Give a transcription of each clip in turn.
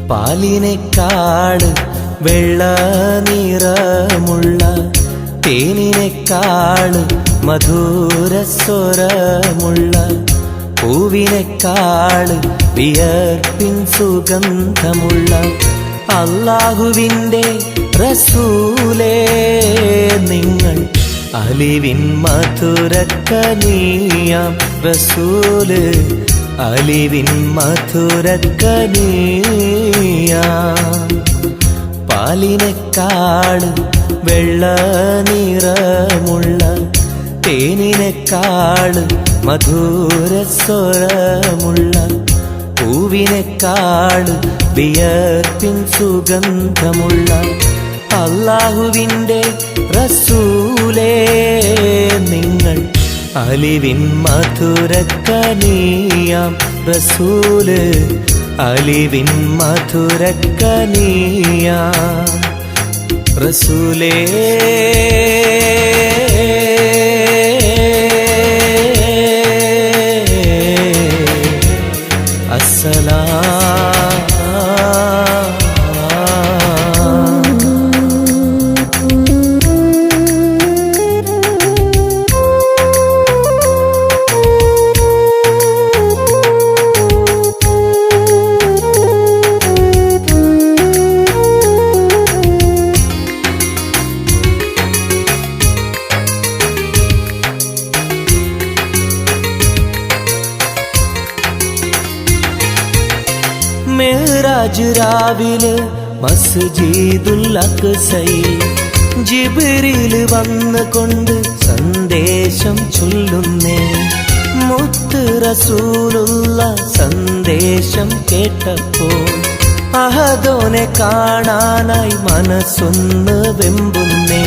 പാലിനേക്കാൾ വെള്ള നിറമുള്ള തേനിനേക്കാൾ മധുരസ്വരമുള്ള പൂവിനേക്കാൾ വിയർപ്പിൻ സുഗന്ധമുള്ള അല്ലാഹുവിൻ്റെ റസൂലേ നിങ്ങൾ അലിവിൻ മധുരക്കനിയാം റസൂല് അലിവിൻ മധുരക്കനിയാം പാലിനേക്കാൾ വെള്ള നിറമുള്ള തേനിനേക്കാൾ മധുരസ്വരമുള്ള പൂവിനേക്കാൾ വിയർപ്പിൻ സുഗന്ധമുള്ള അല്ലാഹുവിൻ്റെ റസൂലേ നിങ്ങൾ അലിവിൻ മധുരക്കനിയാം റസൂല് അലിവിൻ മധുരക്കനിയാം റസൂലേ മെഹ്റാജ് രാവിലെ മസ്ജിദുൽ അഖ്സയിൽ ജിബ്രീൽ വന്നുകൊണ്ട് സന്ദേശം ചൊല്ലുന്നേ മുത്ത് റസൂലുള്ള സന്ദേശം കേട്ടപ്പോൾ അഹദോനെ കാണാനായി മനസ്സൊന്ന് വെമ്പുന്നേ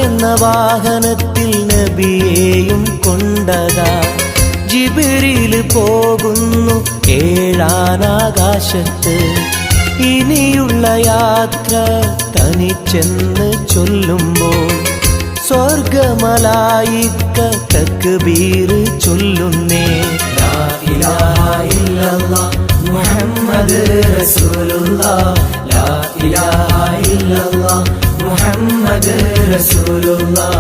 എന്ന വാഹനത്തിൽ നബിയെയും കൊണ്ടതാ ജിബ്രീൽ പോകുന്നു ഏഴാനാകാശത്ത് ഇനിയുള്ള യാത്ര തനിച്ചെന്ന് ചൊല്ലുമ്പോൾ സ്വർഗമലായിക്ക തക്ബീർ ചൊല്ലുന്നേ ലാ ഇലാഹ ഇല്ലല്ലാഹ് മുഹമ്മദ് റസൂലുള്ളാഹ് ലാ ഇലാഹ ഇല്ലല്ലാഹ് മുഹമ്മദ് റസൂലുള്ളാഹ്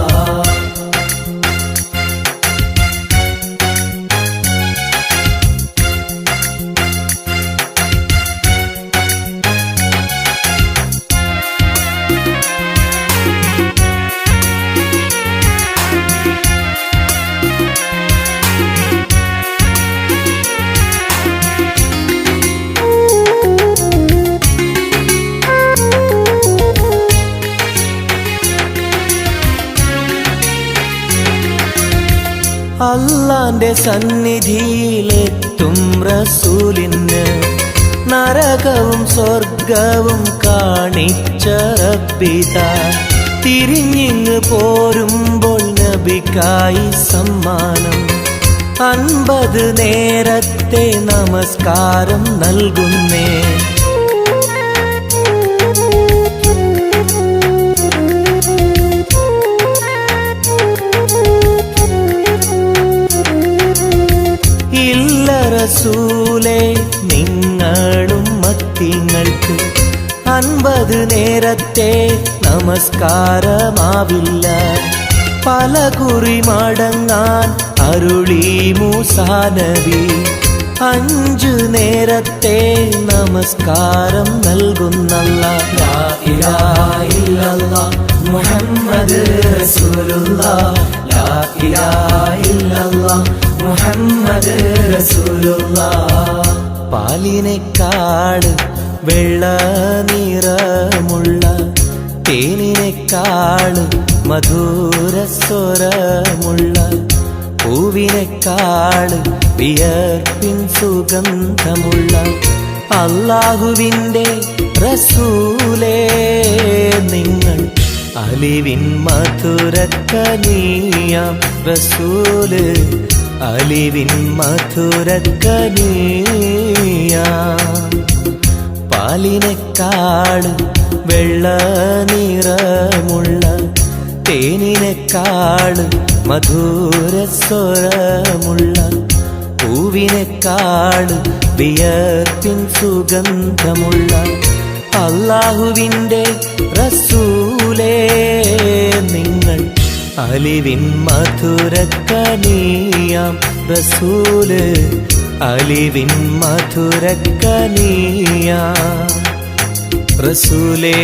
അല്ലാന്റെ സന്നിധിയിലെത്തും റസൂലിന് നരകവും സ്വർഗവും കാണിച്ച റബ്ബിതാ തിരിഞ്ഞിങ്ങ് പോരുമ്പോൾ നബിക്കായി സമ്മാനം 50 നേരത്തെ നമസ്കാരം നൽകുന്നേ റസൂലേ നിങ്ങളും മത്തിങ്ങൾക്ക് 50 നേരത്തെ നമസ്കാരമാവില്ല പല കുറി മടങ്ങാൻ അരുളി മൂസാ നബി 5 നേരത്തെ നമസ്കാരം നൽകുന്നല്ലാഹ് ലാ ഇലാഹ ഇല്ലല്ലാഹ് മുഹമ്മദ് റസൂലുള്ളാഹ് ലാ ഇലാഹ ഇല്ലല്ലാഹ് മുഹമ്മദ് റസൂലുള്ളാഹ് പാലിനേക്കാൾ വെള്ള നിറ പൂവിനേക്കാള് മധുരസ്വരമുള്ള പൂവിനേക്കാള് വിയർപ്പിൻ സുഗന്ധമുള്ള അല്ലാഹുവിൻ്റെ റസൂലേ നിങ്ങൾ അലിവിൻ മധുരക്കനിയാം റസൂല് അലിവിൻ മധുരക്കനിയാം പാലിനേക്കാള് വെള്ള നിറമുള്ള തേനിനേക്കാള് മധുരസ്വരമുള്ള പൂവിനേക്കാള് വിയർപ്പിൻ സുഗന്ധമുള്ള അല്ലാഹുവിൻ്റെ റസൂലേ നിങ്ങൾ അലിവിൻ മധുരക്കനിയാം റസൂല് അലിവിൻ മധുരക്കനിയാം റസൂലേ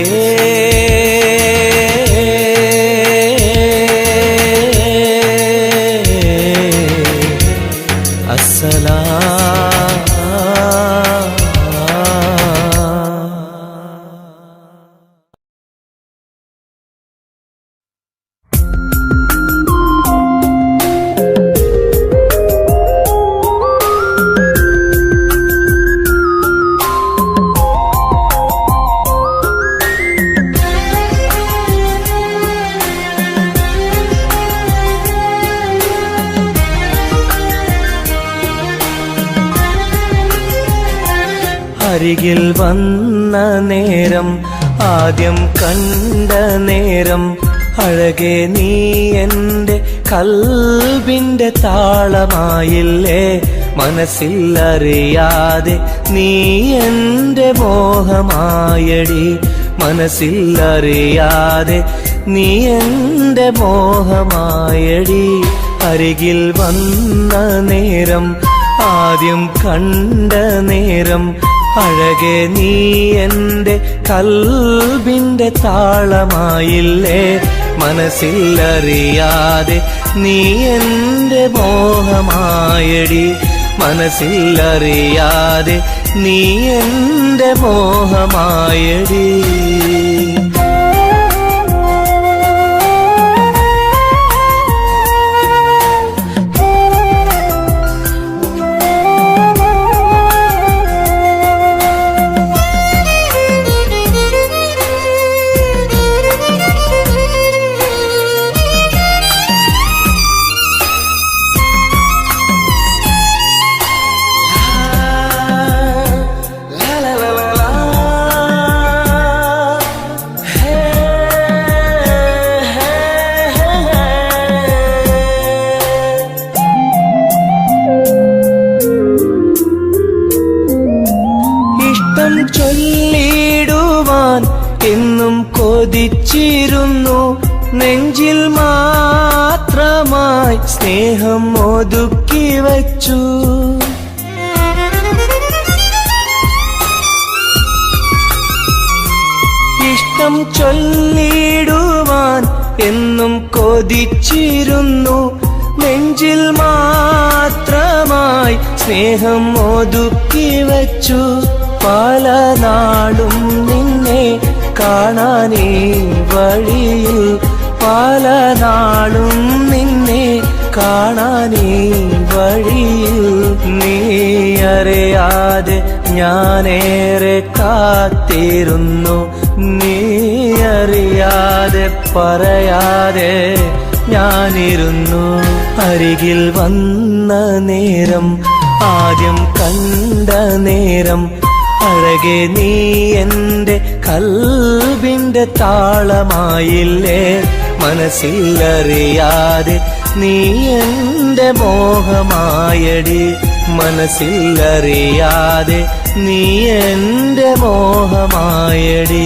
അസ്സലാം. അരികിൽ വന്ന നേരം ആദ്യം കണ്ട നേരം അഴകെ നീ എൻ്റെ കൽബിൻ്റെ താളമായില്ലേ മനസ്സിൽ അറിയാതെ നീ എൻ്റെ മോഹമായടി മനസ്സിൽ അറിയാതെ നീ എൻ്റെ മോഹമായടി അരികിൽ വന്ന നേരം ആദ്യം കണ്ട നേരം അഴകെ നീ എൻ്റെ കൽബിൻ്റെ താളമായില്ലേ മനസ്സിൽ അറിയാതെ നീ എൻ്റെ മോഹമായടി മനസ്സിൽ അറിയാതെ നീ എൻ്റെ മോഹമായടി ചൊല്ലിടുവാൻ എന്നും കൊതിച്ചിരുന്നു നെഞ്ചിൽ മാത്രമായി സ്നേഹം ഒതുക്കി വച്ചു ഇഷ്ടം ചൊല്ലിടുവാൻ എന്നും കൊതിച്ചിരുന്നു നെഞ്ചിൽ മാത്രമായി സ്നേഹം ഒതുക്കി വച്ചു പല നാളും നിന്നെ കാണാനേ വഴിയിൽ പല നാളും നിന്നെ കാണാനേ വഴിയിൽ നീ അറിയാതെ ഞാനേറെ കാത്തിരുന്നു നീ അറിയാതെ പറയാതെ ഞാനിരുന്നു അരികിൽ വന്ന നേരം ആദ്യം കണ്ട നേരം അഴകെ നീ എൻ്റെ കൽബിൻ്റെ താളമായില്ലേ മനസ്സിൽ അറിയാതെ നീ എൻ്റെ മോഹമായടി മനസ്സിൽ അറിയാതെ നീ എൻ്റെ മോഹമായടി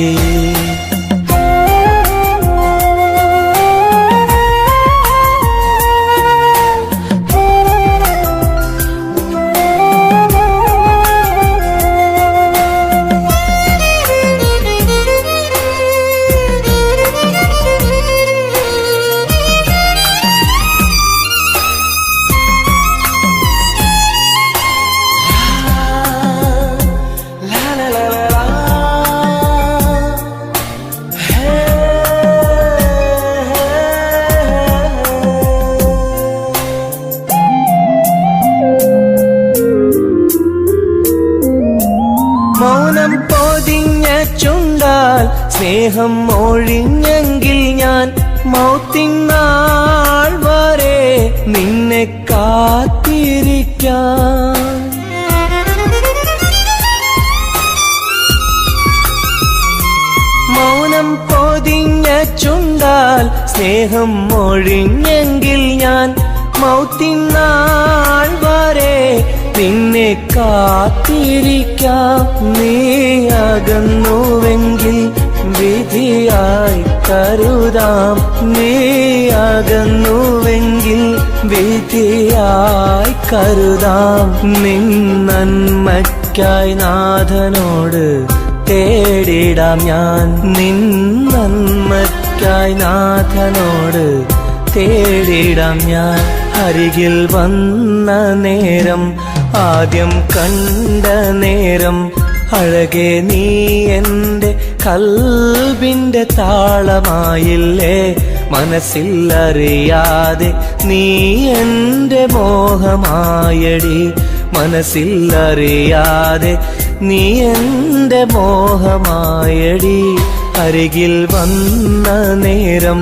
സ്നേഹം ഒഴിഞ്ഞെങ്കിൽ ഞാൻ മൗത്തിനാൾ വരെ നിന്നെ കാത്തിരിക്കാം. മൗനം പൊതിഞ്ഞ ചുണ്ടാൽ സ്നേഹം ഒഴിഞ്ഞെങ്കിൽ ഞാൻ മൗത്തിനാൾ വരെ നിന്നെ കാത്തിരിക്കാം. നീ അകന്നുവെങ്കിൽ വിധിയായി കരുതാം. നീ അകന്നുവെങ്കിൽ വിധിയായി കരുതാം. നിൻ നന്മയ്ക്കായി നാഥനോട് തേടിടാം ഞാൻ. നിൻ നന്മയ്ക്കായി നാഥനോട് തേടിടാം ഞാൻ. അരികിൽ വന്ന നേരം, ആദ്യം കണ്ട നേരം, അഴകെ നീ എൻ്റെ കൽബിൻ്റെ താളമായില്ലേ. മനസ്സിൽ അറിയാതെ നീ എൻ്റെ മോഹമായടി. മനസ്സിൽ അറിയാതെ നീ എൻ്റെ മോഹമായടി. അരികിൽ വന്ന നേരം,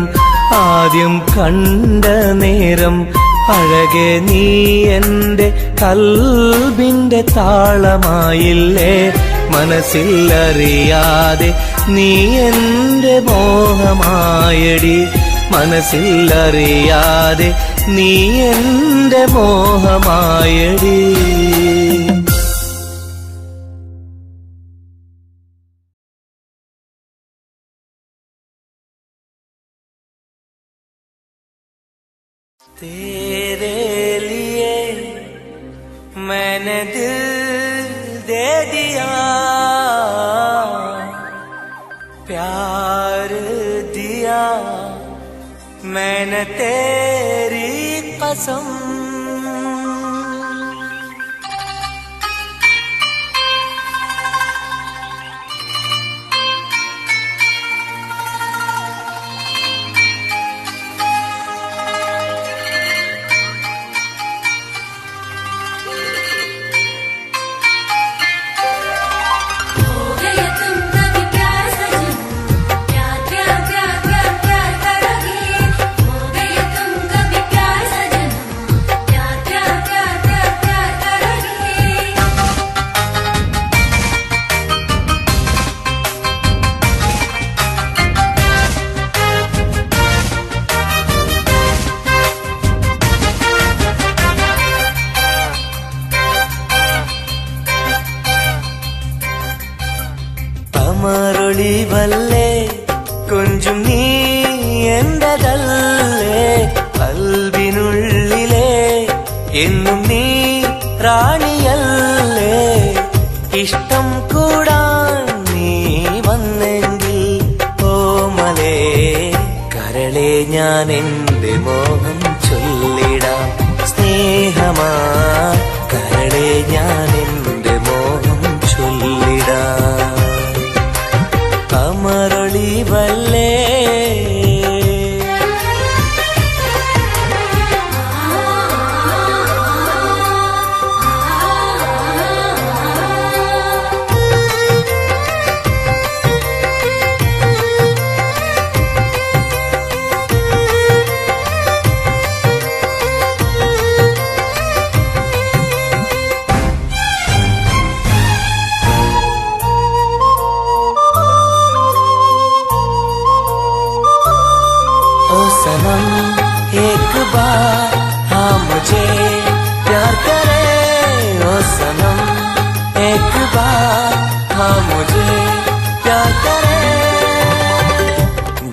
ആദ്യം കണ്ട നേരം, അഴകെ നീ എൻ്റെ കൽബിൻ്റെ താളമായില്ലേ. മനസ്സിൽ അറിയാതെ നീ എൻ്റെ മോഹമായടി. മനസ്സിൽ അറിയാതെ നീ എൻ്റെ മോഹമായടി. तेरे लिए मैंने दिल दे दिया, प्यार दिया मैंने तेरी कसम. അമരൊളിവല്ലേ കൊഞ്ചും നീ എന്റെതല്ലേ. കൽബിനുള്ളിലെ എന്നും നീ റാണിയല്ലേ. ഇഷ്ടം കൂടാൻ നീ വന്നെങ്കിൽ ഓമലേ കരളെ ഞാൻ എന്റെ മോഹം ചൊല്ലിടാം. സ്നേഹമാ കരളെ ഞാൻ എന്റെ മോഹം ചൊല്ലിടാം. അമരൊളിവല്ലേ सनम एक बार हाँ मुझे प्यार करे. ओ सनम एक बार हाँ मुझे प्यार करे.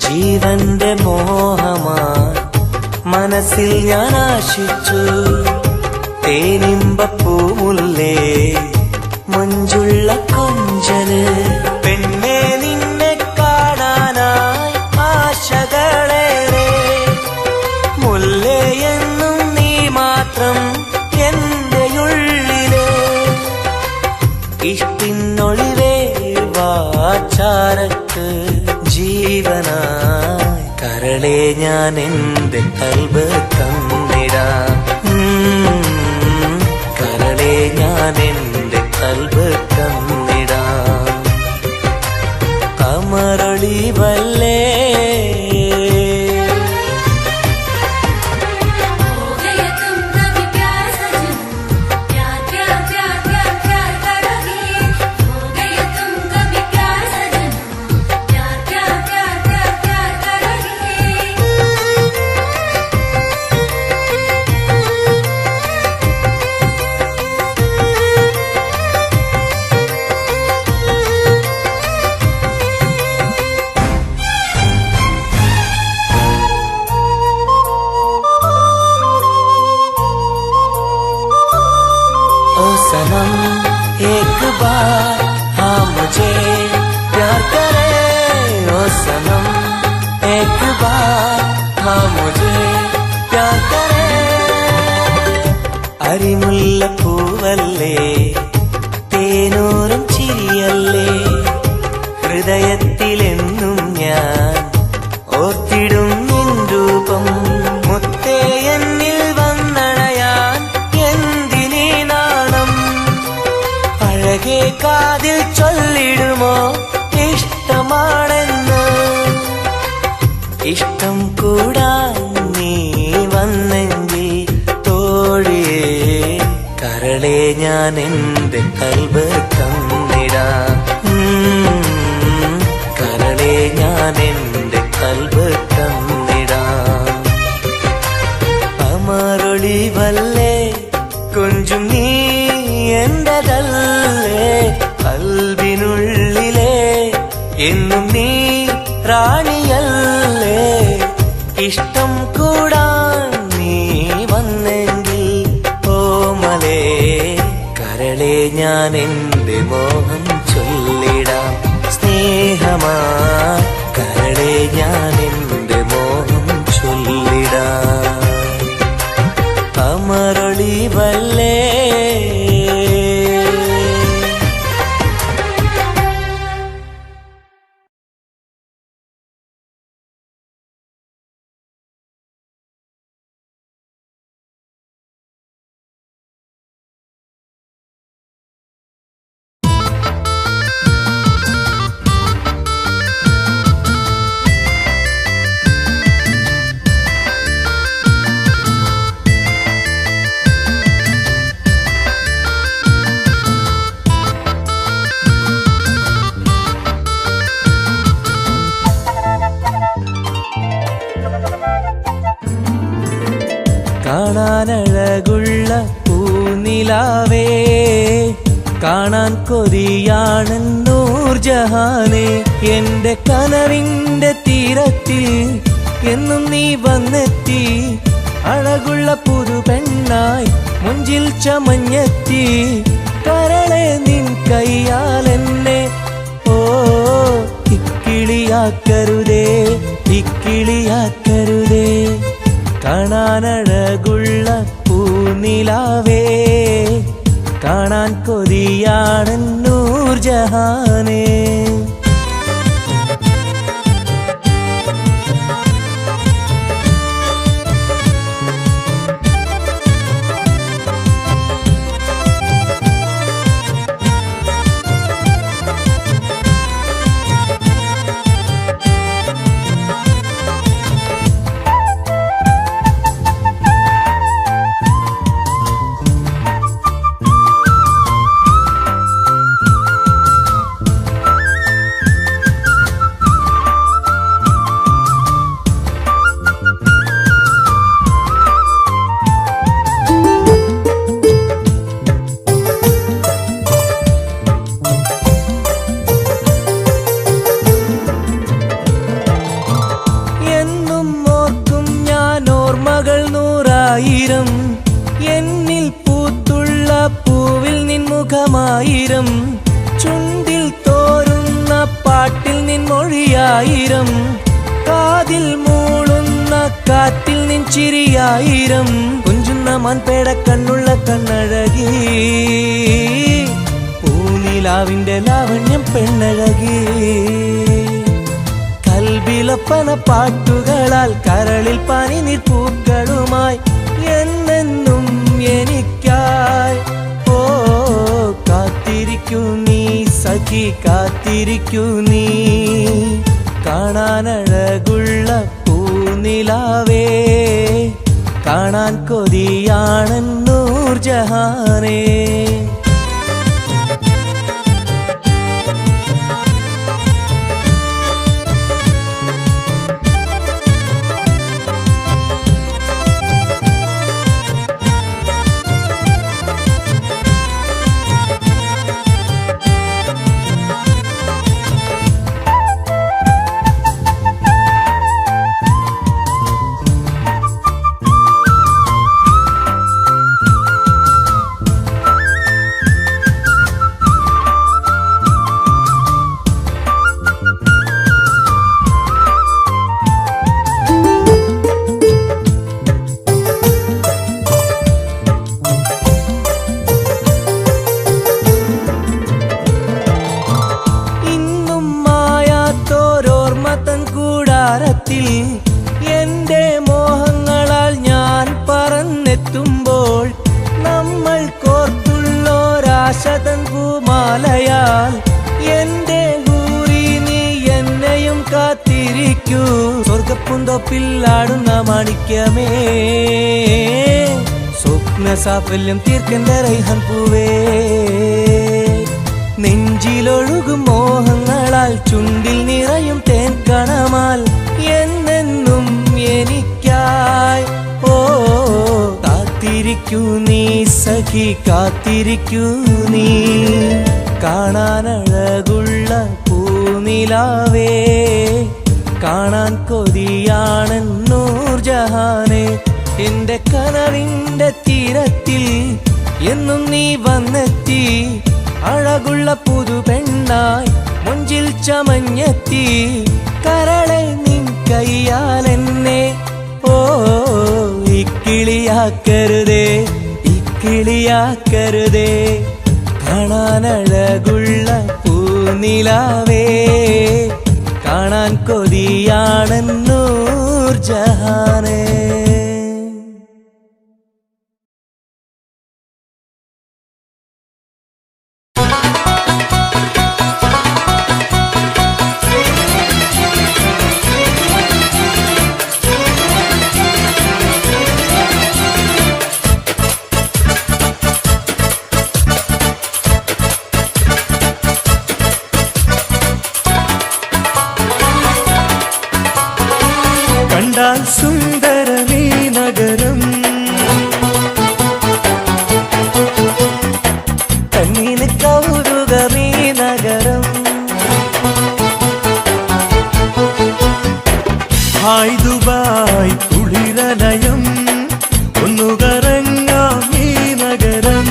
ജീവന്റെ മോഹമായി മനസ്സിൽ ഞാൻ ആശിച്ചു. തേനിമ്പപ്പൂമുല്ലേ മഞ്ചുള്ള കൊഞ്ചല്. പെണ്ണെ നിന്നെ കാണാനായി ആശകളേറെ. മുല്ലയെന്നും നീ മാത്രം എന്റെ ഉള്ളിലെ. ഇഷ്ടിനൊളിവേ വാചാരക്ക് ജീവനായി കരളെ ഞാൻ എന്റെ കൽബ് തന്നിടാം. കരളെ ഞാൻ എന്റെ കൽബ് തന്നിടാം. അമരൊളിവല്ലേ सनम एक बार हाँ मुझे प्यार करे ओ सनम एक बार हाँ मुझे प्यार करे अरिमुल्ल पूवल्ले തേനൂറും ചിരിയല്ലേ ഹൃദയത്തിലെന്നും ഞാൻ ഓർത്തിടും നിൻ രൂപം മുത്തേ എന്നിൽ വന്നണയാൻ എന്തിനീ നാണം അഴകേ കാതിൽ ചൊല്ലിടുമോ ഇഷ്ടമാണെന്ന് ഇഷ്ടം കൂടാൻ നീ വന്നെങ്കിൽ തോഴിയേ കരളെ ഞാൻ എന്റെ കൽബ് തന്നിടാം കരളെ ഞാൻ എന്റെ കൽബ് തന്നിടാം അമരൊളിവല്ലേ കൊഞ്ചും നീ എന്റെതല്ലേ കൽബിനുള്ളിലെ എന്നും നീ റാണിയല്ലേ ഇഷ്ടം കൂടാൻ നീ വന്നെങ്കിൽ ഓമലേ കരളെ ഞാൻ എന്റെ മോഹം ചൊല്ലിടാം സ്നേഹമാ കരളെ ഞാൻ എന്റെ മോഹം ചൊല്ലിടാം അമരൊളിവല്ലേ കാണാനഴകുള്ള പൂനിലാവേ കാണാൻ കൊതിയാണ് നൂർജഹാനെ എന്റെ കനവിന്റെ തീരത്തിൽ എന്നും നീ വന്നെത്തി അഴകുള്ള പുതുപെണ്ണായി മുഞ്ചിൽ ചമഞ്ഞെത്തി കരളെ നിൻ കയ്യാൽ എന്നെ ഓ ഇക്കിളിയാക്കരുതേ ഇക്കിളിയാക്കരുതേ കാണാനഴകുള്ള പൂനിലാവേ കാണാൻ കൊതിയാണ് നൂർജഹാനേ എന്നിൽ പൂത്തുള്ള പൂവിൽ നിൻ മുഖമായിരം ചുണ്ടിൽ തോരുന്ന പാട്ടിൽ നിൻ മൊഴിയായിരം കാതിൽ മൂളുന്ന കാറ്റിൽ നിൻ ചിരിയായിരം കുഞ്ചുന്ന മാൻപേട കണ്ണുള്ള കണ്ണഴകി പൂനിലാവിന്റെ ലാവണ്യം പെണ്ണഴകി കൽബിലപ്പന പാട്ടുകളാൽ കരളിൽ പനിനീർ പൂക്കളുമായി എന്നെന്നും എനിക്കായി ഓ കാത്തിരിക്കൂ നീ സഖി കാത്തിരിക്കൂ നീ കാണാനഴകുള്ള പൂനിലാവേ, കാണാൻ കൊതിയാണൻ നൂർജഹാനേ. എന്റെ മോഹങ്ങളാൽ ഞാൻ പറന്നെത്തുമ്പോൾ നമ്മൾ കോർത്തുള്ളോരാശതൻ പൂമാലയാൽ എന്റെ ഹൂറി നീ എന്നെയും കാത്തിരിക്കൂ. സ്വർഗപ്പുന്തോപ്പിൽ ആടുന്ന മാണിക്യമേ, സ്വപ്ന സാഫല്യം തീർക്കെന്റെ റൈഹാൻ പൂവേ. നെഞ്ചിലൊഴുകും മോഹങ്ങളാൽ ചുണ്ടിൽ നിറയും തേൻ കണമാൽ എന്നെന്നും എനിക്കായി ഓ കാത്തിരിക്കൂ നീ സഖി, കാത്തിരിക്കൂ നീ. കാണാനഴകുള്ള പൂനിലാവേ, കാണാൻ കൊതിയാണൻ നൂർജഹാനേ. എന്റെ കനവിന്റെ തീരത്തിൽ എന്നും നീ വന്നെത്തി, അഴകുള്ള പുതുപെണ്ണായി മുഞ്ചിൽ ചമഞ്ഞെത്തി. കരളെ നിൻ കയ്യാൽ എന്നെ ഓ ഇക്കിളിയാക്കരുതേ, ഇക്കിളിയാക്കരുതേ. കാണാനഴകുള്ള പൂനിലാവേ, കാണാൻ കൊതിയാണൻ നൂർജഹാനേ. കണ്ടാൽ സുന്ദരമീ നഗരം, കണ്ണിന് കൗതുകമീ നഗരം. ഹായ് ദുബായ് കുളിരലയം, ഒന്നു കറങ്ങാം ഈ നഗരം.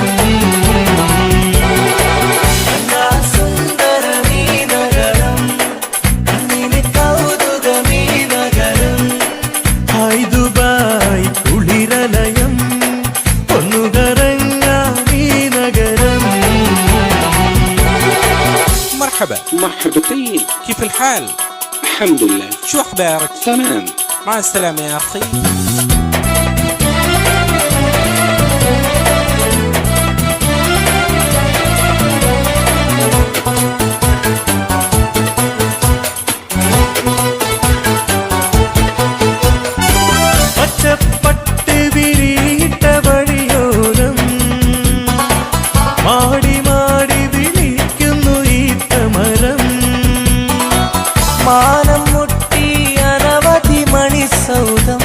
مرحبتين، كيف الحال؟ الحمد لله. شو أخبارك؟ تمام. مع السلامة يا أخي. മാനം മുട്ടി അനവധി മണിസൗധം,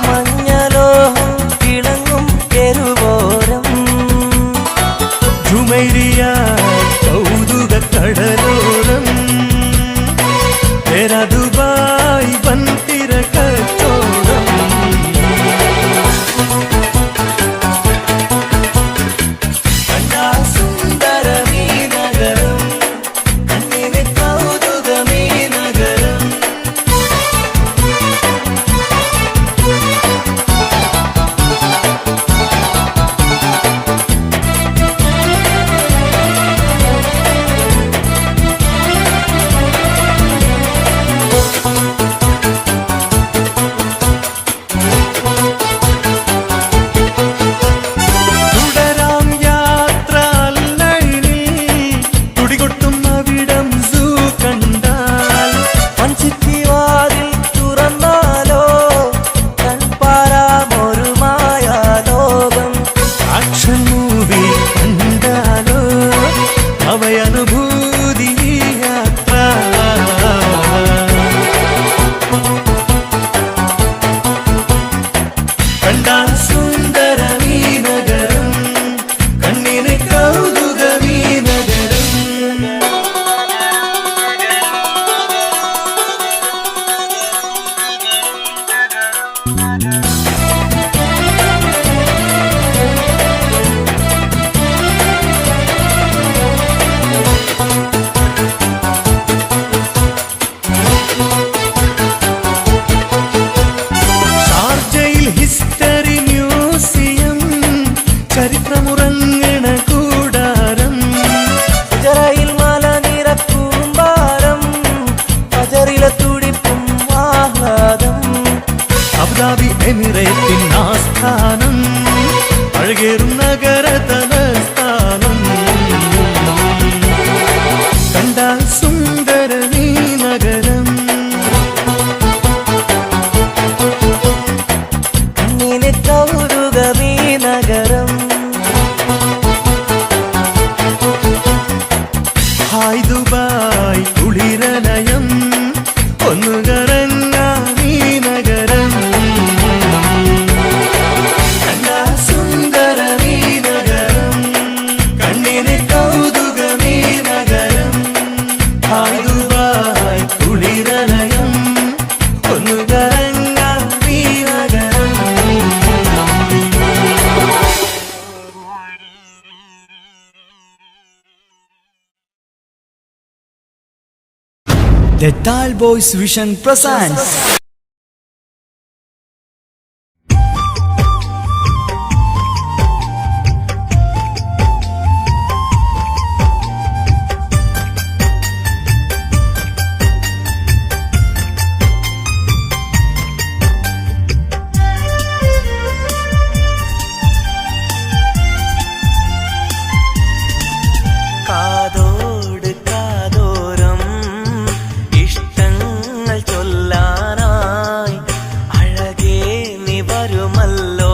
മഞ്ഞലോഹം തിളങ്ങും തെരുവോരം. ജുമൈരിയ കൗതുക കടലോരം, ദുബായ് വൻതിര കച്ചോടം. സുന്ദരമീ നഗരം, കണ്ണിന് കൗതുകം The Tal Boys Vision presents കാതോട് കാതോരം ഇഷ്ടങ്ങൾ ചൊല്ലാനായി അഴകേ നീ വരുമല്ലോ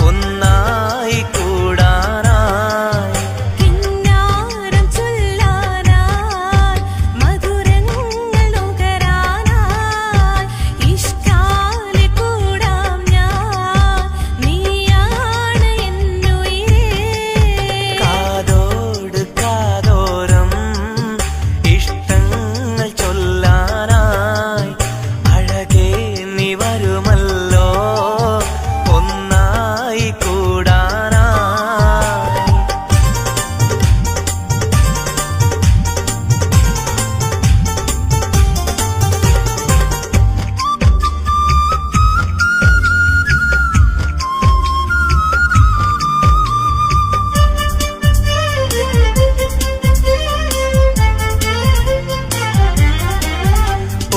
ഒന്നായി കൂടാനായി കിന്നാരം ചൊല്ലാനായി മധുരങ്ങൾ നുകരാനായി ഇഷ്ടാലെ കൂടാം ഞാൻ നീയാണ് എന്നുയിരേ കാതോട് കാതോരം ഇഷ്ടങ്ങൾ ചൊല്ലാനായി അഴകേ നീ വരുമല്ലോ ഒന്നായി കൂടാനായി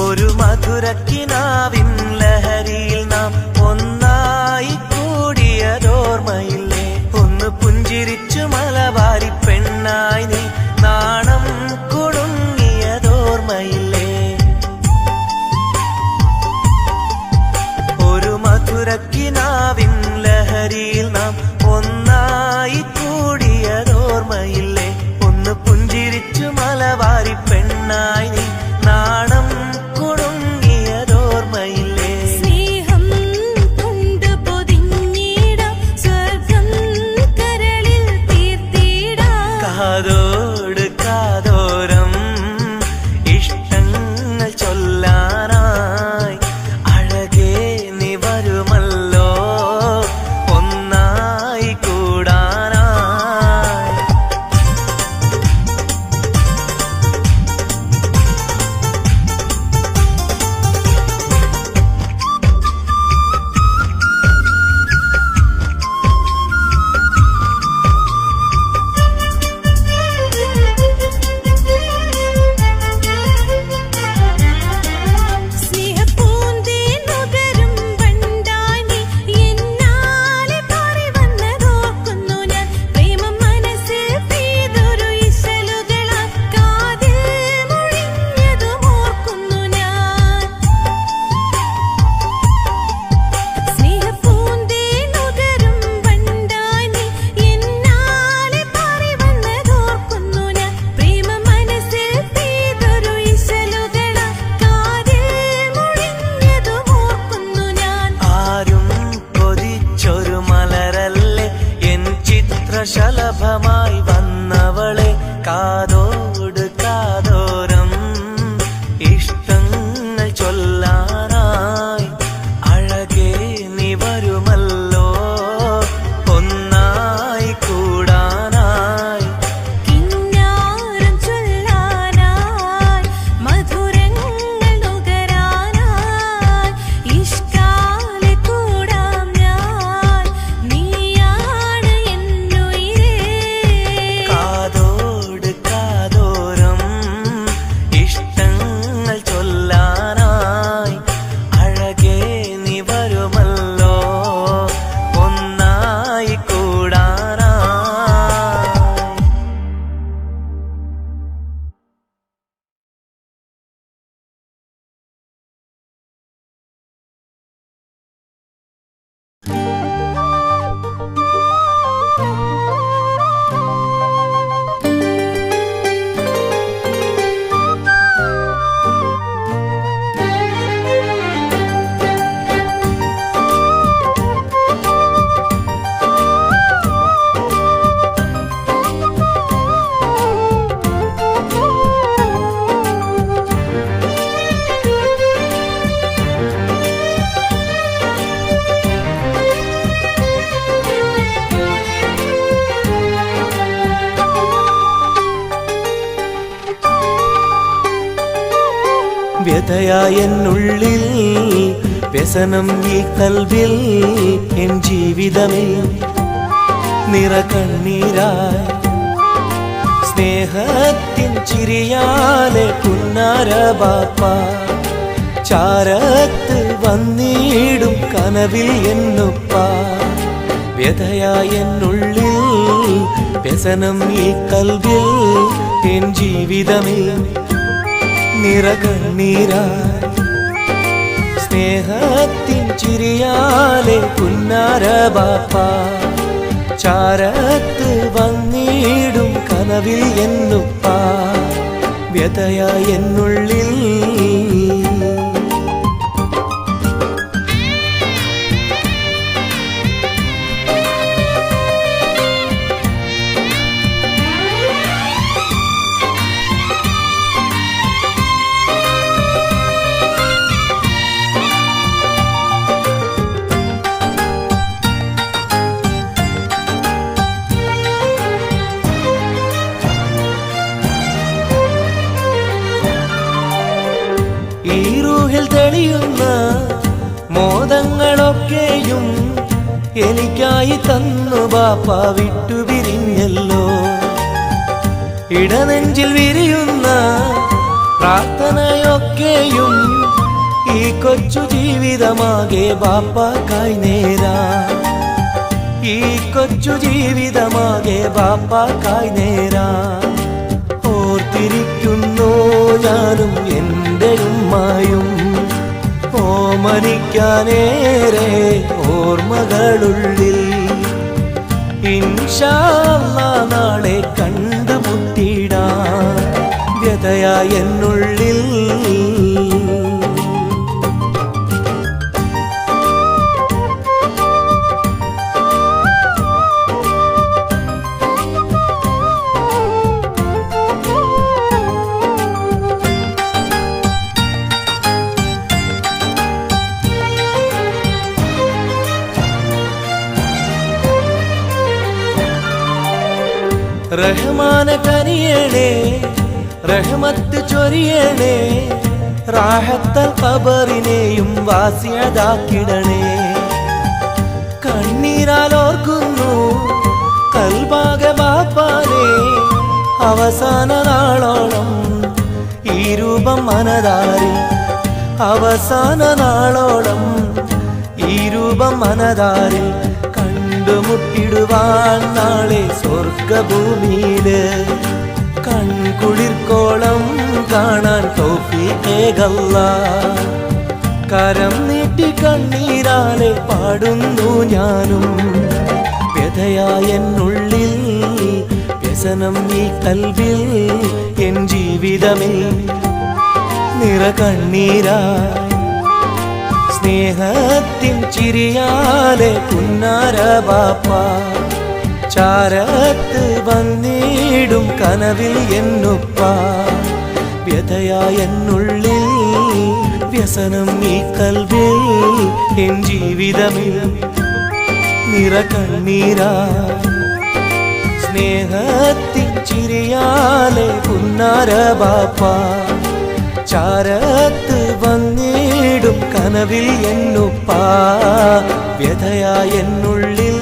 ഒരു മധുരക്കിനാവിൻ ലഹരിയിൽ നാം ഒന്നായി കൂടിയതോർമ്മയില്ലേ ഒന്ന് പുഞ്ചിരിച്ചു മലബാരി പെണ്ണായി നീ നാണം കുടുങ്ങിയതോർമ്മയില്ലേ ഒരു മധുരക്കിനാവിൻ ലഹരിയിൽ നാം ഒന്നായി കൂടിയതോർമ്മയില്ലേ ഒന്ന് പുഞ്ചിരിച്ചു മലബാരി പെണ്ണായി നീ നാണം കുടുങ്ങിയതോർമ്മയില്ലേ സ്നേഹം കൊണ്ട് പൊതിഞ്ഞിടാം സ്വർഗം കരളിൽ തീർത്തിടാം കാതോട് കാതോരം ഇഷ്ടങ്ങൾ ചൊല്ലാനായി അഴകേ നീ വരുമല്ലോ ഒന്നായി കൂടാനായി വ്യഥയായെന്നുള്ളിൽ വ്യസനം ഈ കൽവിൽ എൻ ജീവിതമേ നിറകണ്ണീരായി സ്നേഹത്തിൻ ചിരിയാലെ പുന്നാര ബാപ്പ ചാരത്ത് വന്നിടും കനവിൽ എന്നുപ്പ വ്യഥയായെന്നുള്ളിൽ വ്യസനം ഈ കൽവിൽ എൻ ജീവിതമേ നിറകണ്ണീരായി സ്നേഹത്തിൻ ചിരിയാലെ പുന്നാര ബാപ്പ ചാരത്ത് വന്നിടും കനവിൽ എന്നുപ്പ വ്യഥയായെന്നുള്ളിൽ ഈ റൂഹിൽ തെളിയുന്ന മോദങ്ങളൊക്കെയും എനിക്കായി തന്നു ബാപ്പ വിട്ടുപിരിഞ്ഞല്ലോ ഇടനെഞ്ചിൽ വിരിയുന്ന പ്രാർത്ഥനയൊക്കെയും ഈ കൊച്ചു ജീവിതമാകെ ബാപ്പാക്കായി നേരാ ഈ കൊച്ചു ജീവിതമാകെ ബാപ്പാക്കായി നേരാ ഓർത്തിരിക്കുന്നു ഞാനും എൻ്റെ ഉമ്മായും ഓമനിക്കാനേറെ ഓർമ്മകളുള്ളിൽ ഇൻഷാ അല്ലാഹ് നാളെ കണ്ടുമുട്ടിടാം വ്യഥയായെന്നുള്ളിൽ റഹ്മാന കനിയണേ റഹ്മത്ത് ചൊരിയണേ റാഹത്തൽ ഖബറിനെയും വാസിയതാക്കിടണേ കണ്ണീരാൽ ഓർക്കുന്നു കൽബാകെ ബാപ്പാനെ അവസാന നാളോളം ഈ രൂപം മനതാരി അവസാന നാളോളം ഈ രൂപം മനതാരി കണ്ടുമുട്ടിടുവാൻ നാളെ സ്വർഗഭൂമിയില് കൺകുളിർക്കോളം കാണാൻ തൗഫീഖേകല്ലാഹ് കരം നീട്ടി കണ്ണീരാലെ പാടുന്നു ഞാനും വ്യഥയായെന്നുള്ളിൽ വ്യസനം ഈ കൽവിൽ എൻ ജീവിതമേ നിറകണ്ണീരായി സ്നേഹത്തിൻ ചിരിയാലെ പുന്നാര ബാപ്പ ചാരത്ത് വന്നിടും കനവിൽ എന്നുപ്പ വ്യഥയായെന്നുള്ളിൽ വ്യസനം ഈ കൽവിൽ എൻ ജീവിതമേ നിറകണ്ണീരായി സ്നേഹത്തിൻ ചിരിയാലെ പുന്നാര ബാപ്പ ചാരത്ത് വന്നിടും കനവിൽ എന്നുപ്പ വ്യഥയായെന്നുള്ളിൽ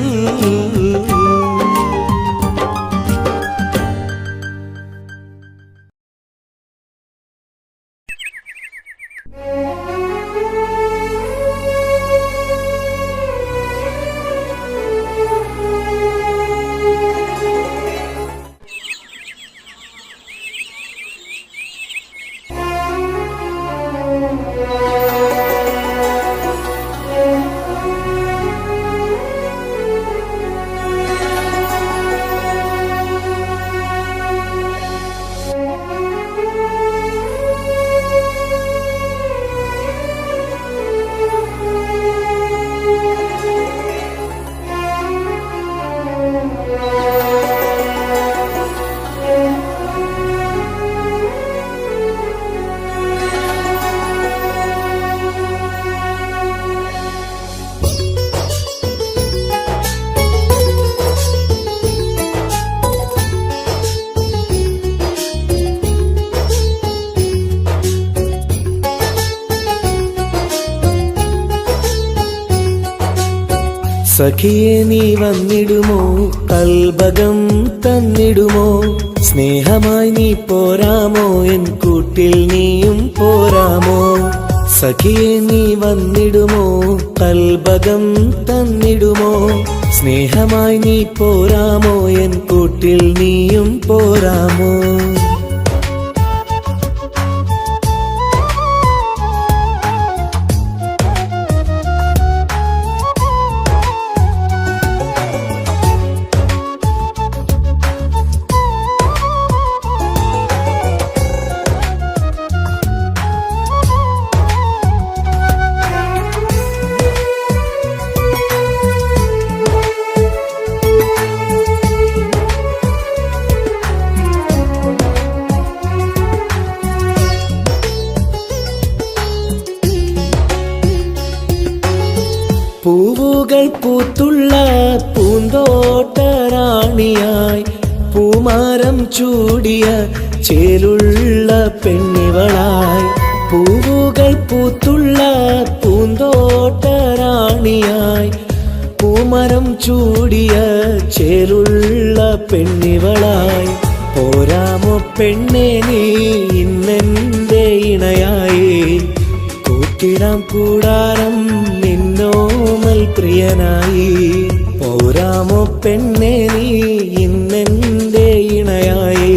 സഖിയെ നീ വന്നിടുമോ കൽബകം തന്നിടുമോ സ്നേഹമായി നീ പോരാമോ എൻ കൂട്ടിൽ നീയും പോരാമോ സഖിയെ നീ വന്നിടുമോ കൽബകം തന്നിടുമോ സ്നേഹമായി നീ പോരാമോ എൻ കൂട്ടിൽ നീയും പോരാമോ പൂവുകൾ പൂത്തുള്ള പൂന്തോട്ടറാണിയായി പൂമാരം ചൂടിയ ചേലുള്ള പെണ്ണിവളായി പൂവുകൾ പൂത്തുള്ള പൂന്തോട്ടറാണിയായി പൂമരം ചൂടിയ ചേലുള്ള പെണ്ണിവളായി പോരാമോ പെണ്ണെ നീ ഇന്നെന്റെ ഇണയായി കൂട്ടിടാം കൂടാരം നിന്നോമൽ പ്രിയനായി പോരാമോ പെണ്ണെ നീ ഇന്നെന്റെ ഇണയായി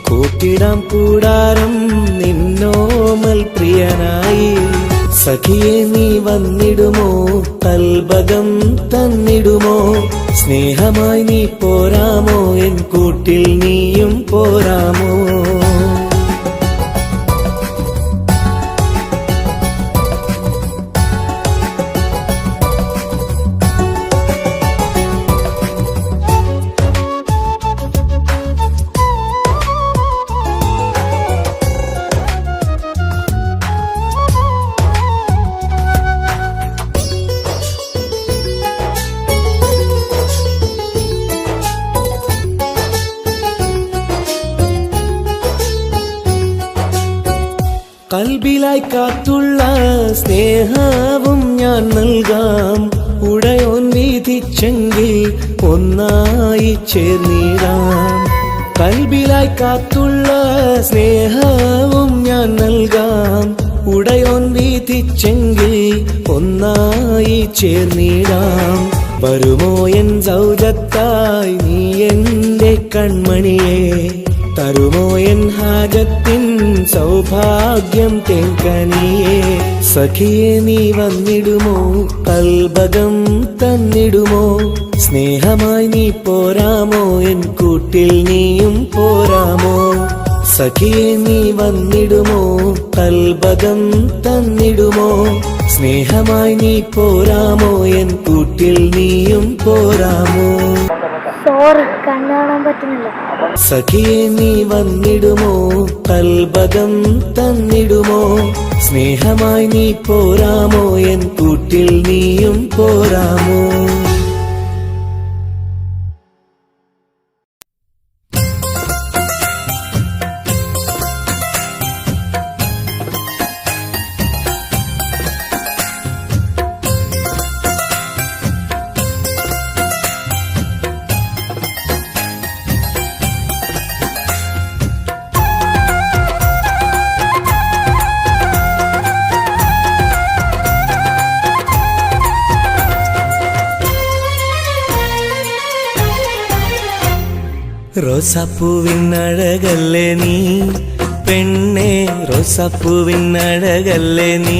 കൂട്ടിടാം കൂടാരം നിന്നോമൽ പ്രിയനായി സഖിയെ നീ വന്നിടുമോ കൽബകം തന്നിടുമോ സ്നേഹമായി നീ പോരാമോ എൻ കൂട്ടിൽ നീയും പോരാമോ കൽബിലായി കാത്തുള്ള സ്നേഹവും ഞാൻ നൽകാം ഉടയോൻ വിധിച്ചെങ്കിൽ ഒന്നായി ചേർന്നിടാം കൽബിലായി കാത്തുള്ള സ്നേഹവും ഞാൻ നൽകാം ഉടയോൻ വിധിച്ചെങ്കിൽ ഒന്നായി ചേർന്നിടാം വരുമോ എൻ സൗജത്തായി നീ എന്റെ കൺമണിയെ തരുമോ എൻ ഹാജത്തിൻ സൗഭാഗ്യം തേങ്കനിയേ സഖിയെ നീ വന്നിടുമോ കൽബകം തന്നിടുമോ സ്നേഹമായി നീ പോരാമോ എൻ കൂട്ടിൽ നീയും പോരാമോ സഖിയെ നീ വന്നിടുമോ കൽബകം തന്നിടുമോ സ്നേഹമായി നീ പോരാമോ എൻ കൂട്ടിൽ നീയും പോരാമോ സോറി കണ്ണു കാണാൻ പറ്റുന്നില്ല സഖിയെ നീ വന്നിടുമോ കൽബകം തന്നിടുമോ സ്നേഹമായി നീ പോരാമോ എൻ കൂട്ടിൽ നീയും പോരാമോ റോസാപ്പൂവിനഴകല്ലേ നീ പെണ്ണെ റോസാപ്പൂവിനഴകല്ലേ നീ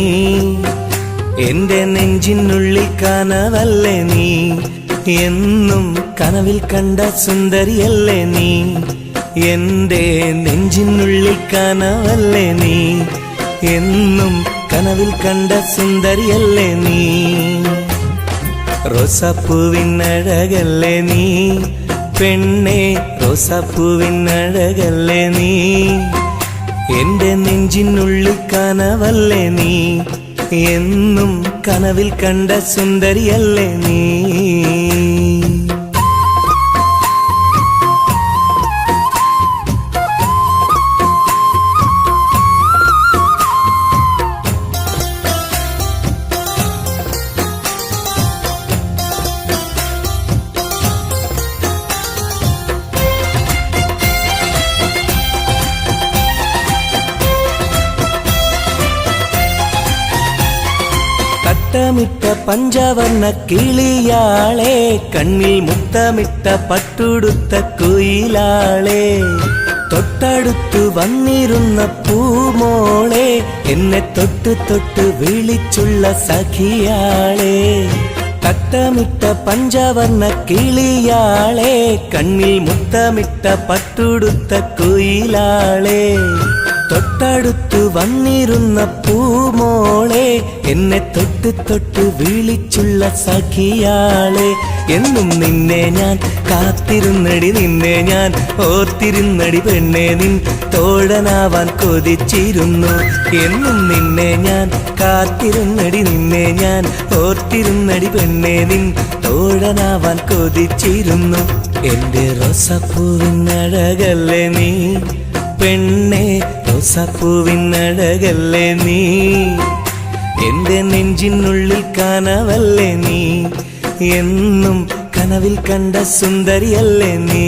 എന്റെ നെഞ്ചിനുള്ളിൽ കനവല്ലേ നീ എന്നും കനവിൽ കണ്ട സുന്ദരിയല്ലേ നീ എന്റെ നെഞ്ചിനുള്ളിൽ കനവല്ലേ നീ എന്നും കനവിൽ കണ്ട സുന്ദരിയല്ലേ നീ റോസാപ്പൂവിനഴകല്ലേ നീ പെണ്ണെ റോസാപ്പൂവിനഴകല്ലേ നീ എന്റെ നെഞ്ചിനുള്ളിൽ കനവല്ലേ നീ എന്നും കനവിൽ കണ്ട സുന്ദരിയല്ലേ നീ തട്ടമിട്ട പഞ്ചവർണ്ണ കിളിയാളെ, കണ്ണിൽ മുത്തമിട്ട പട്ടുടുത്ത കുയിലാളെ, തൊട്ടടുത്തു വന്നിരുന്ന പൂമോളെ, എന്നെ തൊട്ട് തൊട്ട് വിളിച്ചുള്ള സഖിയാളെ. തട്ടമിട്ട പഞ്ചവർണ്ണ കിളിയാളെ, കണ്ണിൽ മുത്തമിട്ട പട്ടുടുത്ത കുയിലാളെ, തൊട്ടടുത്തു വന്നിരുന്ന പൂമോളെ, എന്നെ തൊട്ട് തൊട്ട് വിളിച്ചുള്ള സഖിയാളെ. എന്നും നിന്നെ ഞാൻ കാത്തിരുന്നടി, നിന്നെ ഞാൻ ഓർത്തിരുന്നടി പെണ്ണെ, നിൻ തോഴനാവാൻ കൊതിച്ചിരുന്നു. എന്നും നിന്നെ ഞാൻ കാത്തിരുന്നടി, നിന്നെ ഞാൻ ഓർത്തിരുന്നടി പെണ്ണെ, നിൻ തോഴനാവാൻ കൊതിച്ചിരുന്നു. എന്റെ റോസാപ്പൂവിനഴകല്ലേ നീ പെണ്ണെ, റോസാപ്പൂവിനഴകല്ലേ നീ, എന്റെ നെഞ്ചിനുള്ളിൽ കനവല്ലേ നീ, എന്നും കനവിൽ കണ്ട സുന്ദരിയല്ലേ നീ.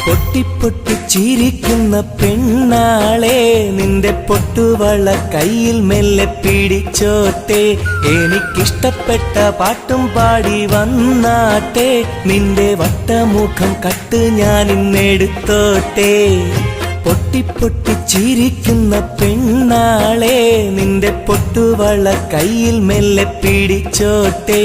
പൊട്ടിപ്പൊട്ടി ചിരിക്കുന്ന പെണ്ണാളെ, നിന്റെ പൊട്ടുവള കയ്യിൽ മെല്ലെ പിടിച്ചോട്ടെ, എനിക്കിഷ്ടപ്പെട്ട പാട്ടും പാടി വന്നാട്ടെ, നിന്റെ വട്ടമുഖം കട്ട് ഞാൻ ഇന്നെടുത്തോട്ടെ. പൊട്ടിപ്പൊട്ടി ചിരിക്കുന്ന പെണ്ണാളെ, നിന്റെ പൊട്ടുവള കയ്യിൽ മെല്ലെ പിടിച്ചോട്ടെ,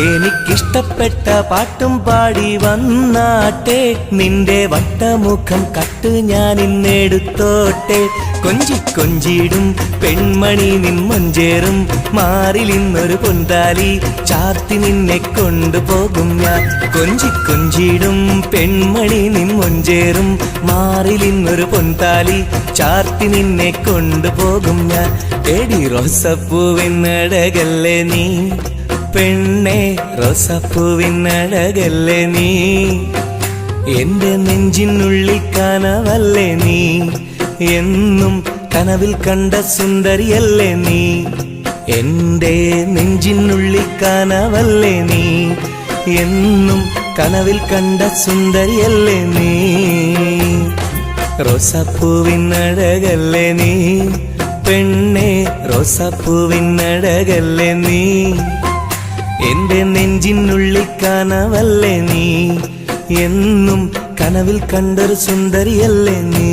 എനിക്കിഷ്ടപ്പെട്ട പാട്ടും പാടി വന്നാട്ടെ, നിന്റെ വട്ടമുഖം കട്ട് ഞാൻ ഇന്നെടുത്തോട്ടെ. കൊഞ്ചി കൊഞ്ചിടും പെൺമണി നിൻ മഞ്ചേറും മാറിൽ ഇന്നൊരു പൊന്താലി ചാർത്തി നിന്നെ കൊണ്ടുപോകും ഞാൻ. കൊഞ്ചി കൊഞ്ചിടും പെൺമണി നിൻ മഞ്ചേറും മാറിൽ ഇന്നൊരു പൊന്താലി ചാർത്തി നിന്നെ കൊണ്ടുപോകും ഞാൻ. എടി റോസപ്പൂവിനഴകല്ലേ നീ പെണ്ണെ, റോസപ്പൂവിനഴകല്ലേ നീ, എന്റെ നെഞ്ചിനുള്ളിൽ കനവല്ലേ നീ, എന്നും കനവിൽ കണ്ട സുന്ദരിയല്ലേ നീ, എന്റെ നെഞ്ചിനുള്ളിൽ കനവല്ലേ നീ, എന്നും കനവിൽ കണ്ട സുന്ദരിയല്ലേ നീ. റോസാപ്പൂവിനഴകല്ലേ നീ പെണ്ണെ, റോസാപ്പൂവിനഴകല്ലേ നീ, എന്റെ നെഞ്ചിനുള്ളിൽ കനവല്ലേ നീ, എന്നും കനവിൽ കണ്ടൊരു സുന്ദരിയല്ലേ നീ.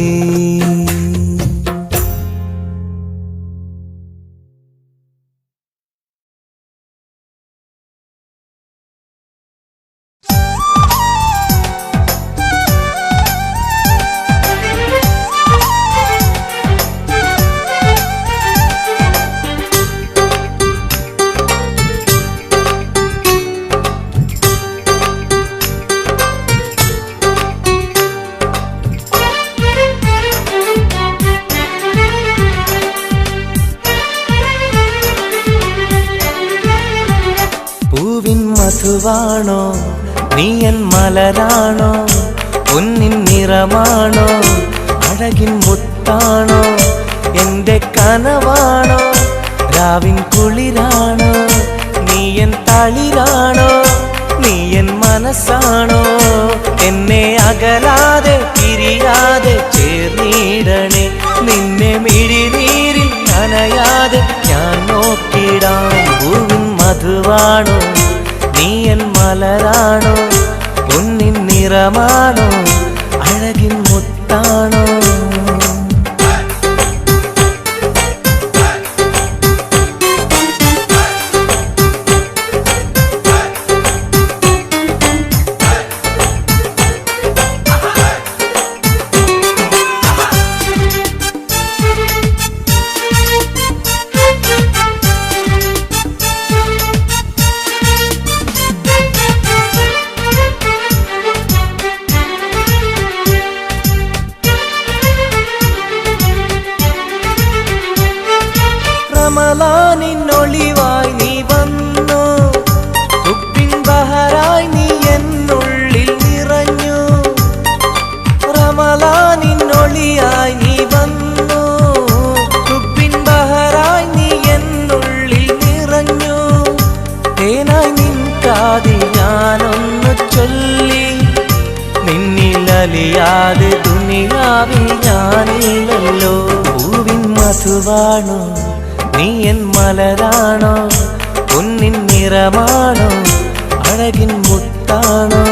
മധുവാണോ നീയൻ മലരാണോ, പൊന്നിൻ നിറമാണോ, അഴകിൻ മുത്താണോ, എന്റെ കനവാണോ, രാവിൻ കുളിരാണോ, നീയൻ തളിരാണോ, നീയൻ മനസ്സാണോ, എന്നെ അകലാതെ പിരിയാതെ ചേർന്നിടണേ, നിന്നെ മിഴിനീരിൽ നനയാതെ ഞാൻ നോക്കിടാം. പൂവിൻ മധുവാണോ നീയൻ മലരാണോ, പൊന്നിൻ നിറമാണോ, അഴകിൻ മുത്താണോ. അലിയാതെ ദുനിയാവിൽ ഞാനില്ലല്ലോ. പൂവിൻ മധുവാണോ നീ എൻ മലരാണോ, പൊന്നിൻ നിറമാണോ അഴകിൻ മുത്താണോ.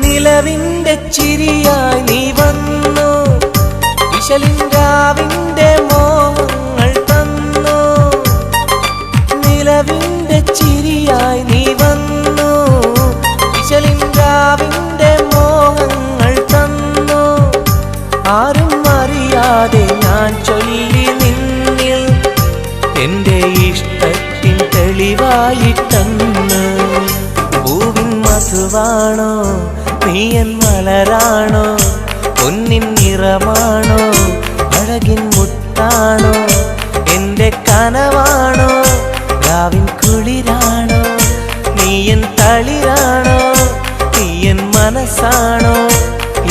നിലവിന്റെ ചിരിയായി നീ വന്നു, വിശലിൻരാവിന്റെ മോഹങ്ങൾ തന്നു. നിലവിന്റെ ചിരിയായി നീ വന്നു, വിശലിൻരാവിന്റെ മോഹങ്ങൾ തന്നു. ആരും അറിയാതെ ഞാൻ ചൊല്ലി നിന്നിൽ എന്റെ ഇഷ്ടത്തിൻ തെളിവായിട്ടന്ന്. പൂവിൻ മധുവാണോ നീ എൻ മലരാണോ, പൊന്നിൻ നിറമാണോ അഴകിൻ മുത്താണോ. എന്റെ കനവാണോ രാവിൻ കുളിരാണോ, നീ എൻ തളിരാണോ, നീ എൻ മനസ്സാണോ.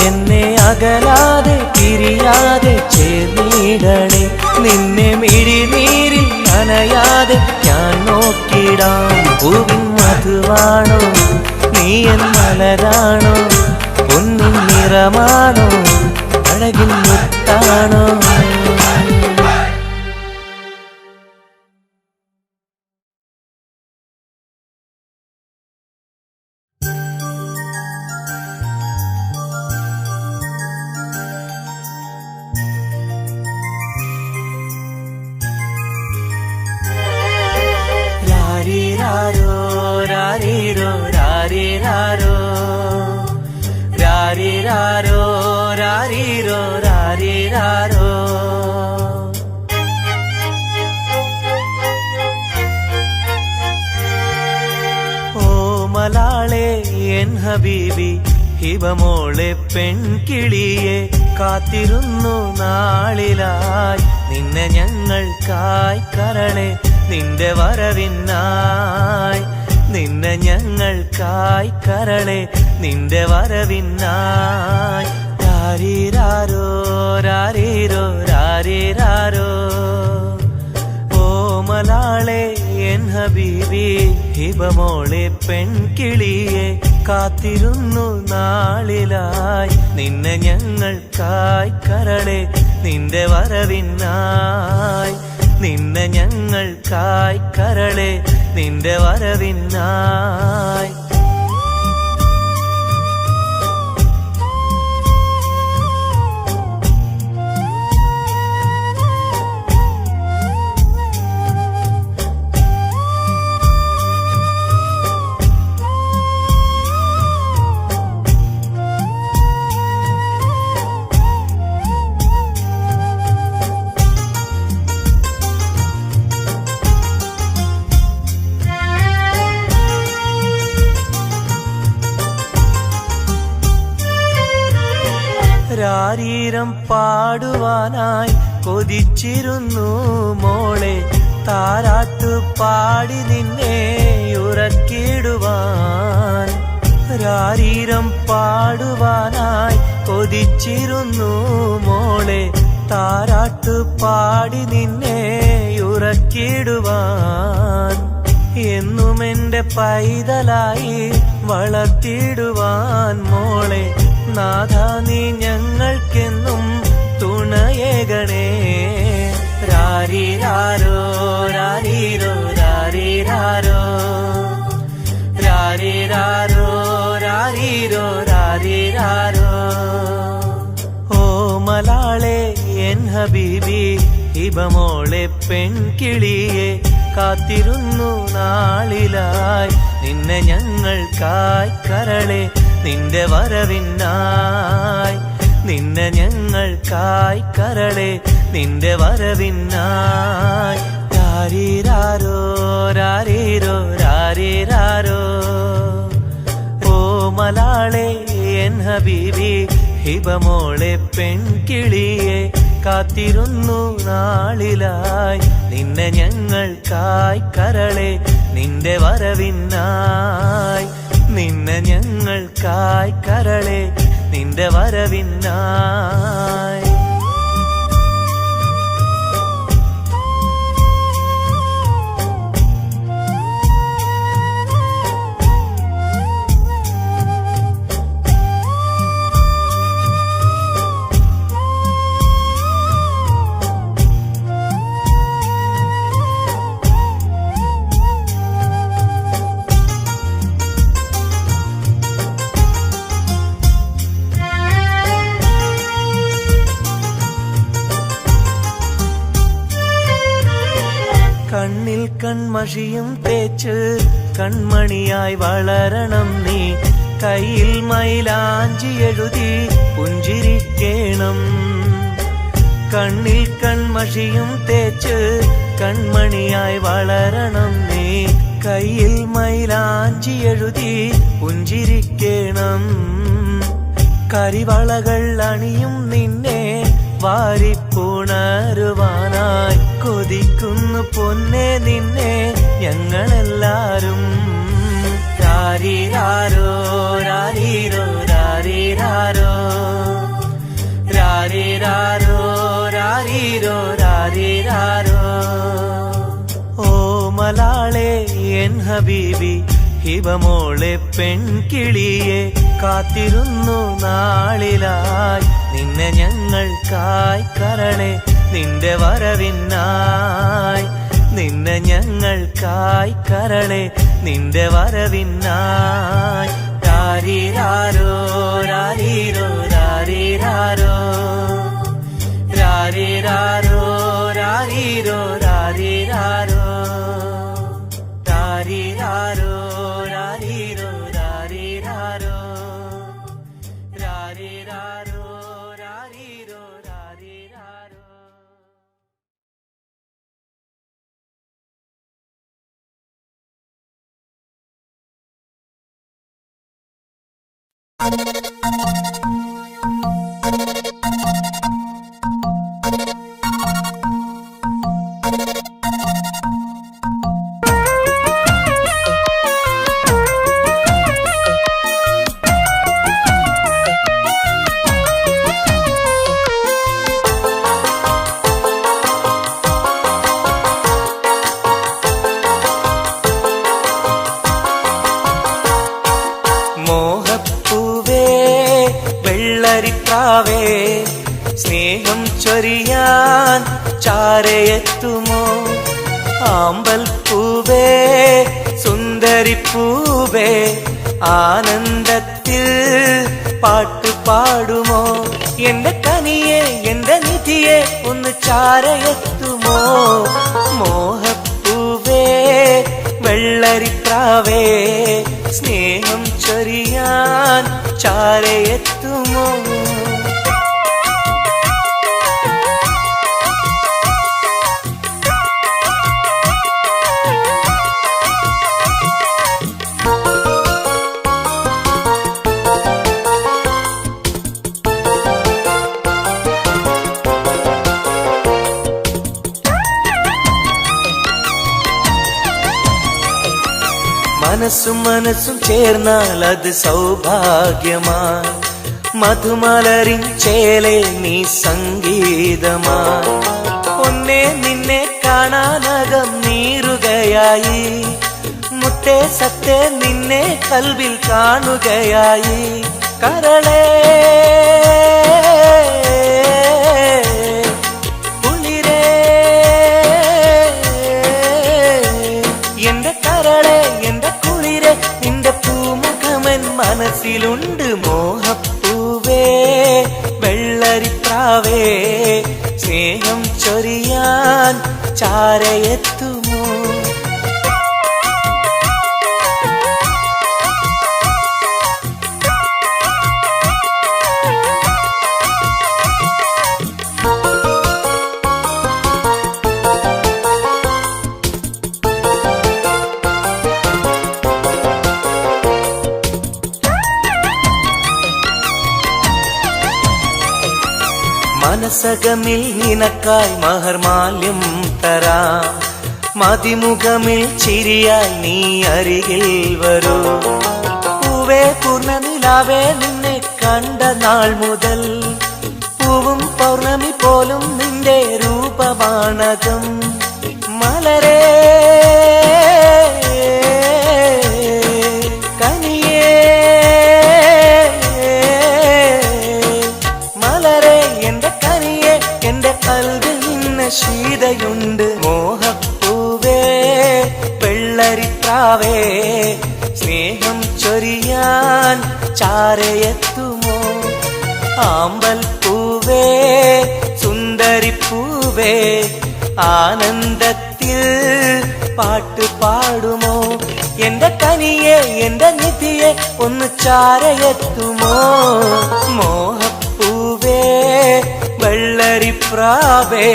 എന്നെ അകലാതെ പിരിയാതെ ചേർന്നിടണേ, നിന്നെ മിഴിനീരിൽ നനയാതെ ഞാൻ നോക്കിടാം. പൂവിൻ മധുവാണോ നീ എൻ മലരാണോ, പൊന്നിൻ നിറമാണോ അഴകിൻ മുത്താണോ. രാരിരാരോ രാരിരോ രാരിരാരോ, രാരിരാരോ രാരിരോ രാരിരാരോ. ഓ മലാളെ എൻ ഹബീബി ഹിബമോളെ പെൺകിളിയെ, കാത്തിരുന്നു നാളിലായി നിന്നെ ഞങ്ങൾക്കായി കരളെ, നിന്റെ വരവിനായി നിന്നെ ഞങ്ങൾക്കായി കരളെ, നിന്റെ വരവിനായി. രാരിരാരോ രാരിരോ രാരിരാരോ. ഓ മലാളെ എൻ ഹബീബി ഹിബമോളെ പെൺകിളിയെ, കാത്തിരുന്നു നാളിലായി നിന്നെ ഞങ്ങൾക്കായി കരളെ, നിന്റെ വരവിനായി നിന്നെ ഞങ്ങൾക്കായി കരളെ, നിന്റെ വരവിനായി. രാരീരം പാടുവാനായി കൊതിച്ചിരുന്നു മോളെ, താരാട്ടു പാടി നിന്നെ ഉറക്കിടുവാൻ. രാരീരം പാടുവാനായി കൊതിച്ചിരുന്നു മോളെ, താരാട്ടു പാടി നിന്നെ ഉറക്കിടുവാൻ. എന്നും എന്റെ പൈതലായി വളർത്തിടുവാൻ മോളെ, നാഥാ നീ ഞങ്ങൾക്കെന്നും തുണയേകണേ. രാരിരാരോ രാരിരോ രാരിരാരോ, രാരിരാരോ രാരിരോ രാരിരാരോ. ഓ മലാളെ എൻ ഹബീബി ഹിബമോളെ പെൺകിളിയെ, കാത്തിരുന്നു നാളിലായി നിന്നെ ഞങ്ങൾക്കായി കരളെ, നിന്റെ വരവിനായി നിന്നെ ഞങ്ങൾക്കായി കരളെ, നിന്റെ വരവിനായി. രാരിരാരോ രാരിരോ രാരിരാരോ. ഹിബമോളെ പെൺകിളിയെ കാത്തിരുന്നു നാളിലായി നിന്നെ ഞങ്ങൾക്കായി കരളെ നിന്റെ വരവിനായി നിന്നെ ഞങ്ങൾക്കായി കരളെ നിന്റെ വരവിനായി കണ്ണിൽ കൺമഷിയും തേച്ച് കൺമണിയായി വളരണം നീ കയ്യിൽ മൈലാഞ്ചി എഴുതി പുഞ്ചിരിക്കേണം കണ്ണിൽ കൺമഷിയും തേച്ച് കൺമണിയായി വളരണം നീ കയ്യിൽ മൈലാഞ്ചി എഴുതി പുഞ്ചിരിക്കേണം കരിവളകൾ അണിയും നിന്നെ വാരിപ്പുണരുവാനായി കൊതിക്കുന്നു പൊന്നെ നിന്നെ ഞങ്ങളെല്ലാരും രാരീരാരോ രാരീരോ രാരീരാരോ രാരീരാരോ രാരീരോ രാരീരാരോ ഓ മലാളെ എൻ ഹബീബി ഹിബമോളെ പെൺകിളിയെ കാത്തിരുന്നു നാളിലായി നിന്നെ ഞങ്ങൾക്കായി കരളെ നിന്റെ വരവിനായി നിന്നെ ഞങ്ങൾക്കായി കരളെ നിന്റെ വരവിനായി രാരീരാരോ രാരീരോ രാരീരാരോ രാരീരാരോ രാരീരോ രാരീരാരോ രാരീരാരോ രാരീരോ രാരീരാരോ രാരീരാരോ രാരീരോ രാരീരാരോ വെള്ളരിപ്രാവേ സ്നേഹം ചൊരിയാൻ ചാരയെത്തുമോ ആമ്പൽ പൂവേ സുന്ദരിപ്പൂവേ ആനന്ദത്തിൽ പാട്ട് പാടുമോ എന്റെ കനിയെ എന്റെ നിധിയെ ഒന്ന് ചാരയെത്തുമോ മോഹപ്പൂവേ വെള്ളരിപ്രാവേ സ്നേഹം ചൊരിയാൻ ചാരയെത്തുമോ മനസ്സും മനസ്സും ചേർന്നാൽ അത് സൗഭാഗ്യമായി മധുമലരിൻ ചേലെ നീ സംഗീതമായി ഒന്നേ നിന്നെ കാണാനകം നീറുകയായി മുത്തേ സത്തേ നിന്നെ കൽവിൽ കാണുകയായി കരളേ മനസ്സിലുണ്ട് മോഹപ്പൂവേ വെള്ളരിപ്രാവേ സ്നേഹം ചൊരിയാൻ ചാരയെത്തുമോ വാസകമിൽ നിനക്കായി മഹർമാല്യം തരാം, മതിമുഖമിൽ ചിരിയായി നീ അരികിൽ വരൂ. പൂവേ പൂർണ്ണനിലാവേ നിന്നെ കണ്ട നാൾ മുതൽ പൂവും പൗർണമി പോലും നിന്റെ രൂപമാണകം. മലരേ കനിയേ മലരേ എന്റെ കനിയേ, എന്റെ കൽവിൽ നിന്ന ശീതയുണ്ട്. മോഹപ്പൂവേ വെള്ളരിപ്രാവേ സ്നേഹം ചൊരിയാൻ ചാരയെത്തുമോ? ആമ്പൽ പൂവേ സുന്ദരിപ്പൂവേ ആനന്ദത്തിൽ പാട്ട് പാടുമോ? എന്റെ കനിയെ എന്റെ നിധിയെ ഒന്ന് ചാരയെത്തുമോ? മോഹപ്പൂവേ വെള്ളരിപ്രാവേ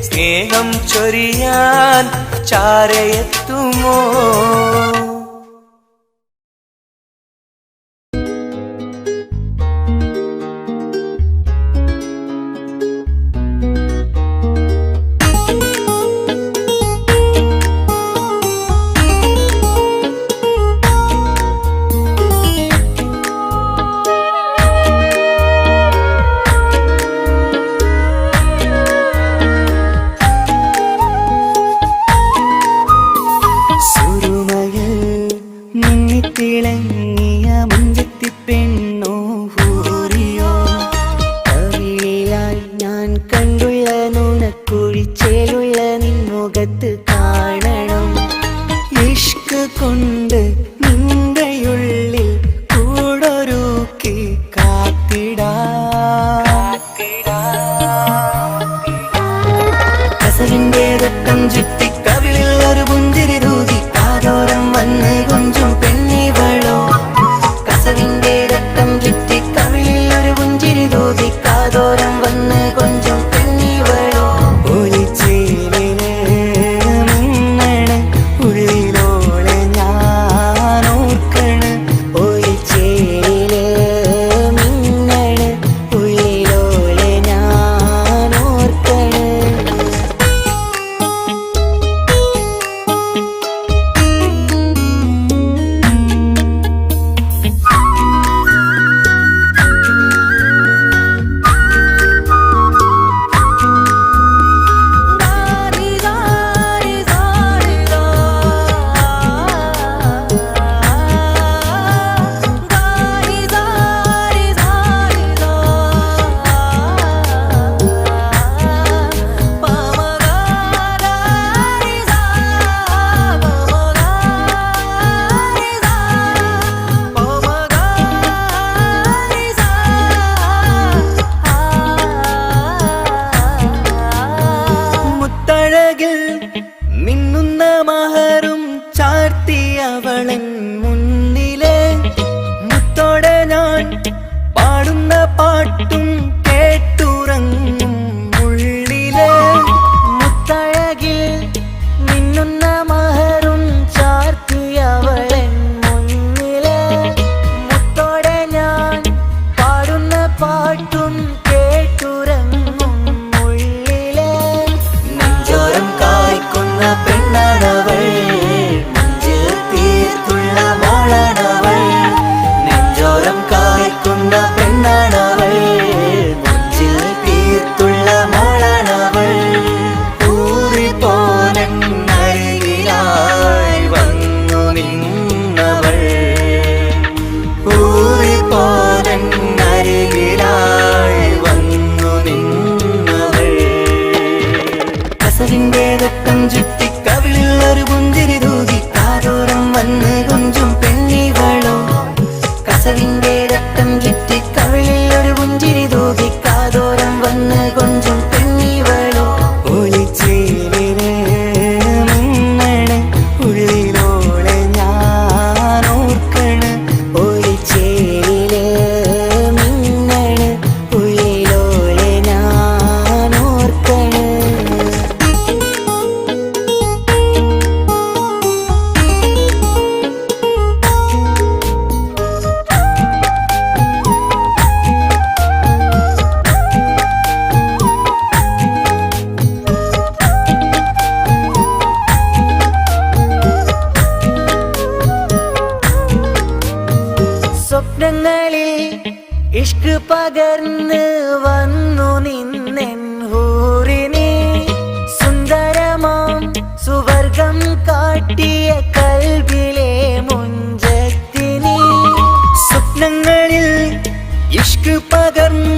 സ്നേഹം ചൊരിയാൻ ചാരയെത്തുമോ? തിളങ്ങിയ മുഞ്ചത്തി പെണ്ണോ ഹൂറിയോ, കവിളിലായി ഞാൻ കണ്ടുള്ള നുണക്കുഴിച്ചേലുള്ള നിൻമുഖത്ത് കാണണം. ഇഷ്ക് കൊണ്ട് നിന്റെയുള്ളിൽ കൂടൊരുക്കി കസവിന്റെ രക്തം ചുറ്റി കവിളിൽ ഒരു പുഞ്ചിരി തൂകി കാതോരം വന്ന് കൊഞ്ചും പെണ്ണിവളോ. കസവിന്റെ രക്തം ചുറ്റി കവിളിൽ ഒരു പുഞ്ചിരി തൂകി കാതോരം വന്ന് കൊഞ്ചും പെണ്ണിവളോ. ഒലിച്ചേലിന് മിന്നണ് ഉള്ളിലോളെ ഞാനോർക്കണ്. ഒലിച്ചേലില് മിന്നണ് ഉള്ളിലോളെ ഞാനോർക്കണ്. മിന്നുന്ന മഹറും ചാർത്തി അവളൻ മുന്നിലെ മുത്തോടെ ഞാൻ പാടുന്ന പാട്ടും കേട്ടുറങ്ങും ഉള്ളിലെ. മുത്തഴകിൽ മിന്നുന്ന മഹറും ചാർത്തി അവളൻ മുന്നിലെ മുത്തോടെ ഞാൻ പാടുന്ന പാട്ടും കേട്ടുറങ്ങും ഉള്ളിലെ. നെഞ്ചോരം കായ്ക്കുന്ന പെണ്ണാണവൾ, നെഞ്ചിൽ തീർത്തുള്ള മോളാണവൾ. നെഞ്ചോരം കായ്ക്കുന്ന പെണ്ണാണവൾ, നെഞ്ചിൽ തീർത്തുള്ള മോളാണവൾ. ഊറിപ്പോനരികിലായി വന്നു നിന്നവൾ, ഊറിപ്പോനരികിലായി വന്നു നിന്നവൾ. കസവിന്റെ രക്തം ചുറ്റി കവിളിൽ ഒരു പുഞ്ചിരി തൂകി കാതോരം വന്ന് കൊഞ്ചും പെണ്ണിവളോ. കസവിന്റെ രക്തം ചുറ്റി കവിളിൽ ഒരു പുഞ്ചിരി തൂകി കാതോരം വന്ന് കൊഞ്ചും പെണ്ണിവളോ. ഒലിച്ചേലിന് മിന്നണ് ഉള്ളിലോളെ ഞാനോർക്കണ്. ഒലിച്ചേലില് മിന്നണ് ഉള്ളിലോളെ ഞാനോർക്കണ്. പകർന്ന് വന്നു നിന്നെൻ ഹൂറിനെ സുന്ദരമാം സുവർഗം കാട്ടിയ കൽബിലെ മുഞ്ചത്തിനെ സ്വപ്നങ്ങളിൽ ഇഷ്ക് പകർന്ന്